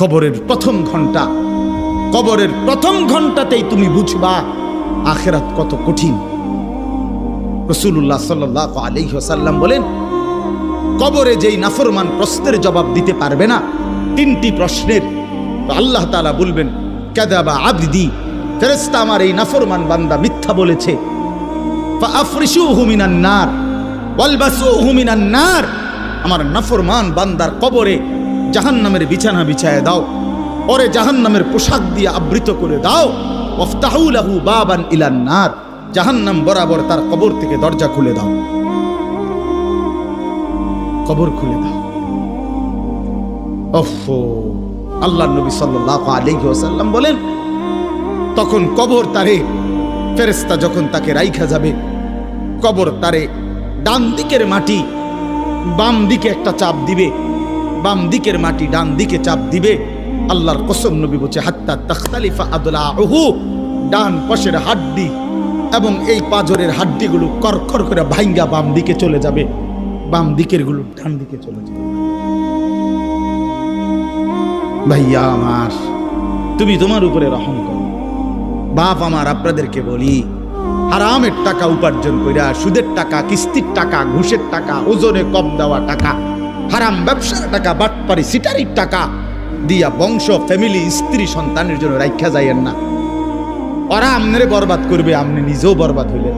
কবরের প্রথম ঘন্টা, কবরের প্রথম ঘন্টাতেই তুমি বুঝবা আখিরাত কত কঠিন। রাসূলুল্লাহ সাল্লাল্লাহু আলাইহি ওয়াসাল্লাম বলেন, কবরে যেই নাফরমান প্রশ্নের জবাব দিতে পারবে না, তিনটি প্রশ্নের, আল্লাহ তাআলা বলবেন কাযাবা আবদি, ফেরেশতা আমার এই নাফরমান বান্দা মিথ্যা বলেছে। ফাআফরিশুহু মিনান নার ওয়ালবাসুহু মিনান নার, আমার নাফরমান বান্দার কবরে জাহান্নামের বিছানা বিছায় দাও, ওরে জাহান্নামের পোশাক দিয়ে আবৃত করে দাও। ওয়াফতাহু লাহু বাবান ইলান নার, জাহান্নাম বরাবর তার কবর থেকে দরজা খুলে দাও, কবর খুলে দাও। ওফো, আল্লাহর নবী সাল্লাল্লাহু আলাইহি ওয়াসাল্লাম বলেন, তখন কবর তারে, ফেরেশতা যখন তাকে রাইখা যাবে, কবর তারে ডান দিকের মাটি বাম দিকে একটা চাপ দিবে, বাম দিকের মাটি ডান দিকে চাপ দিবে। আল্লাহর কসম, নবী বলছে হাত্তা তাখতালিফা আদলাউহু, ডান পাশের হাড্ডি এবং এই পাজরের হাড্ডিগুলো করখর করে ভাঙ্গা বাম দিকে চলে যাবে, বাম দিকের গুলো ডান দিকে চলে যাবে। ভাইয়া আমার, তুমি তোমার উপরে রহম করো। বাপ আমার, আপনাদেরকে বলি, হারামের টাকা উপার্জন কইরা, সুদের টাকা, কিস্তির টাকা, ঘুষের টাকা, ওজনে কম দেওয়া টাকা, হারাম ব্যবসার টাকা, বাটপারি সিটারির টাকা দিয়া বংশ, ফ্যামিলি, স্ত্রী, সন্তানের জন্য রাইখা যাইয়েন না। ওরা আমনে বরবাদ করবে, আপনি নিজেও বরবাদ হইলেন।